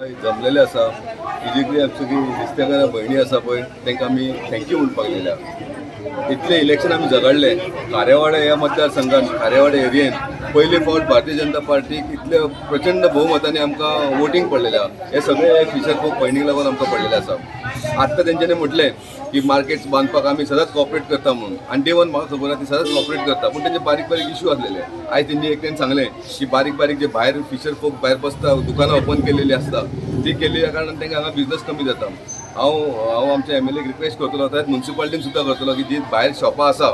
जमलेले आसा फिजिकली सगळी नुस्तेकार भयणी आसा पळय तांकां आमी थँक्यू म्हणपाक गेल्या. इतले इलेक्शन आमी झगडले खारेवाडा ह्या मतदारसंघात खारेवाडा एरियेन पयले फावट भारतीय जनता पार्टीक इतले प्रचंड भोवमतांनी आमकां वोटींग पडलेलें आहा. हे सगळे फिशर फोक भयणीक लागून आमकां पडलेले आसा. आत्तां तेंच्यांनी म्हटलें की मार्केट्स बांदपाक आमी सदांच कॉपरेट करता म्हणून आनी डे वन म्हाका खबर आहा ती सदांच कॉपरेट करता पूण तेंचे बारीक बारीक इश्यू आसलेले. आयज तेंनी एकट्यान सांगलें की बारीक बारीक जे भायर फिशर फोक भायर बसता दुकानां ओपन केलेली आसता ती केल्ल्या कारणान तांकां हांगा बिजनस कमी जाता. हांव आमच्या MLAक रिक्वेस्ट करतलो त्याच म्युन्सिपालिटीन सुद्दां करतलो की जी भायर शॉपां आसा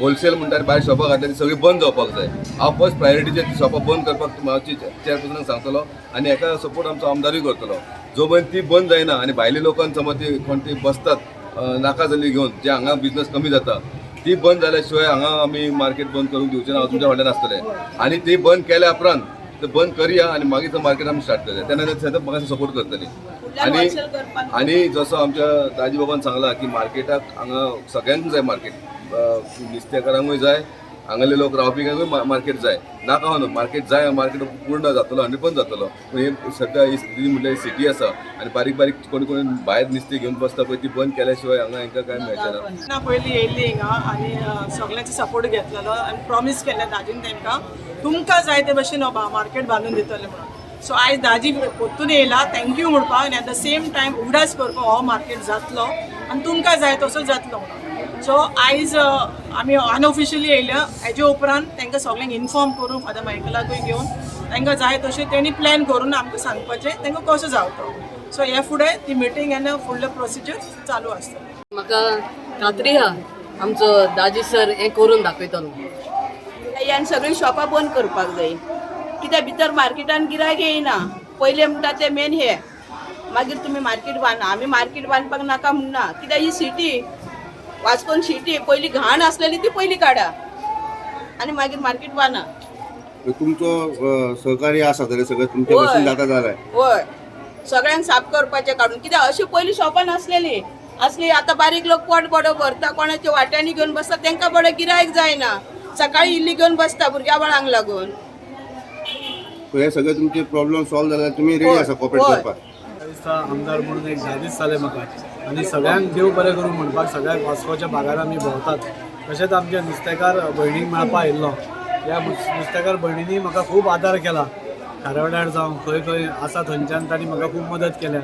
होलसेल म्हणटार भायर शॉपां घातल्या ती सगळी बंद जावपाक जाय. हांव फर्स्ट प्रायोरिटीचेर ती शॉपां बंद करपाक मावची चेअरपर्सनाक सांगतलो आनी हेका सपोर्ट आमचो आमदारूय करतलो. जो पर्यंत ती बंद जायना आनी भायल्या लोकांक समज ती कोण ती बसतात नाका जाल्ली घेवन जे हांगा बिजनस कमी जाता ती बंद जाल्या शिवाय हांगा आमी मार्केट बंद करूंक दिवचे ना. हांव तुमच्या फाटल्यान आसतलें आनी ती बंद केल्या उपरांत ते बंद करया आनी मागीर तो मार्केट आमी स्टार्ट करया तेन्ना म्हाका सपोर्ट करतली. आनी जसो आमच्या दाजी बाबान सांगला की मार्केटाक हांगा सगळ्यांक जाय मार्केट नुस्तेकारांकूय जाय हांगाले लोक रावपी मार्केट जाय नाका न्हू मार्केट जाय मार्केट पूर्ण जातलो 100% जातलो. पूण हे सद्या ही म्हणल्यार सिटी आसा आनी बारीक बारीक कोणी कोणी भायर नुस्तें घेवन बसता पळय ती बंद केल्या शिवाय हांगा हांकां कांय मेळचें ना. पयलीं येयल्ली हिंगा आनी सगळ्यांचो सपोर्ट घेतलेलो आनी प्रॉमीस केलें दाजीन तांकां तुमकां जाय ते भशेन मार्केट बांदून दितले म्हणून. सो आयज दाजी परतून येयला थँक्यू म्हणपाक आनी एट द सेम टायम उगडास करपाक हो मार्केट जातलो आनी तुमकां जाय तसो जातलो म्हणून. सो आयज आमी अनऑफिशियली येयल्या हेजे उपरांत तांकां सगळ्यांक इन्फॉर्म करून फादर मायकलाकूय घेवन तांकां जाय तशें तेणी प्लॅन करून आमकां सांगपाचें तांकां कसो जावतो. सो हे फुडें ती मिटींग आनी फुडले प्रोसिजर चालू आसता. म्हाका खात्री आहा आमचो दाजी सर हें करून दाखयतलो. ह्यान सगळीं शॉपां बंद करपाक जाय कित्याक भितर मार्केटान गिरायक येयना. पयलें म्हणटा तें मेन हे मागीर तुमी मार्केट बांदना आमी मार्केट बांदपाक नाका म्हणना कित्याक ही सिटी वास्कोन सिटी पयलीं घाण आसलेली ती पयलीं काडा आनी मागीर मार्केट बांदा. तुमचो सहकार्य आसा जाल्यार सगळें तुमच्या भशेन जाता जाल्यार हय सगळ्यांक साफ करपाचें काडून कित्याक अशी पयलीं शॉपां नासलेली असली आतां बारीक लोक पोट बडो भरता कोणाच्या वाट्यांनी घेवन बसता तांकां बडो गिरायक जायना. सकाळीं इल्ली घेवन बसता भुरग्या बाळांक लागून. हे सगळे तुमचे प्रॉब्लेम सॉल्व जाल्यार तुमी रेडी आसा कॉपरेट करपाक. आमदार म्हणून एक धाडीच जालें म्हाका आनी सगळ्यांक देव बरें करूं म्हणपाक सगळ्या वास्कोच्या भागार आमी भोंवतात. तशेंच आमच्या नुस्तेकार भयणीक मेळपा आयिल्लो ह्या नुस्तेकार भयणींनी म्हाका खूब आदार केला. खारेवाड्यार जावं खंय खंय आसा थंयच्यान तांणी म्हाका खूब मदत केल्या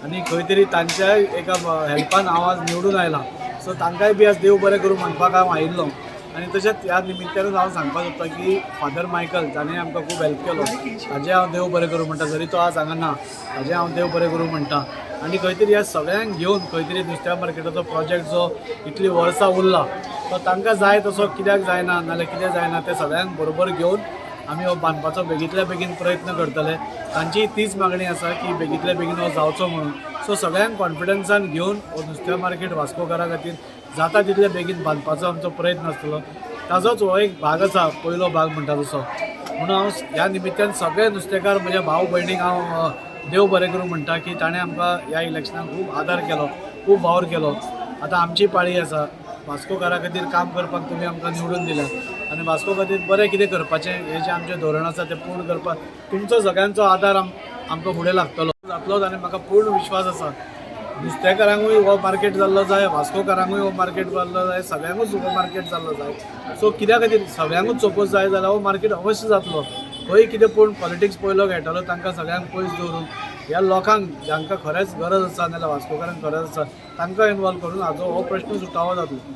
आनी खंय तरी तांच्याय एका हेल्पान हांव आज निवडून आयला. सो तांकांय बी आज देव बरें करूं म्हणपाक हांव आयिल्लो. आनी तशेंच ह्या निमित्तानूच हांव सांगपाक सोदतां की फादर मायकल ताणें आमकां खूब हेल्प केलो ताजें हांव देव बरें करूं म्हणटा. जरी तो आज हांगा ना ताजें हांव देव बरें करूं म्हणटा. आनी खंय तरी ह्या सगळ्यांक घेवन खंय तरी नुस्त्या मार्केटाचो प्रोजेक्ट जो इतली वर्सां उरला तो तांकां जाय तसो कित्याक जायना नाल्यार कितें जायना तें सगळ्यांक बरोबर घेवन आमी हो बांदपाचो बेगींतल्या बेगीन प्रयत्न करतले. तांची तीच मागणी आसा की बेगींतल्या बेगीन हो जावचो म्हणून. सो सगळ्यांक कॉन्फिडन्सान घेवन हो नुस्त्या मार्केट वास्कोकारा खातीर जाता तितले बेगीन बांदपाचो आमचो प्रयत्न आसतलो. ताजोच हो एक भाग आसा पयलो भाग म्हणटा तसो. म्हणून हांव ह्या निमित्यान सगळे नुस्तेकार म्हज्या भाव भयणीक हांव देव बरें करूं म्हणटा की ताणें आमकां ह्या इलेक्शनाक खूब आदार केलो खूब वावर केलो. आतां आमची पाळी आसा वास्कोकारा खातीर काम करपाक तुमी आमकां निवडून दिल्या आनी वास्को खातीर बरें कितें करपाचें हें जें आमचें धोरण आसा तें पूर्ण करपाक तुमचो सगळ्यांचो आदार आमकां फुडें लागतलो जातलो. आनी म्हाका पूर्ण विश्वास आसा नुस्तेकारांकूय हो मार्केट जाल्लो जाय वास्कोकारांकूय हो मार्केट जाल्लो जाय सगळ्यांकूच हो मार्केट जाल्लो जाय. सो कित्या खातीर सगळ्यांकूच सपोज जाय जाल्यार हो मार्केट अवश्य जातलो. खंय कितें पूण पॉलिटिक्स पयलो खेळटलो तांकां सगळ्यांक पयस दवरून ह्या लोकांक जांकां खरेंच गरज आसा नाल्यार वास्कोकारांक गरज आसा तांकां इनवॉल्व करून हाजो हो प्रश्न सुटावो जातलो.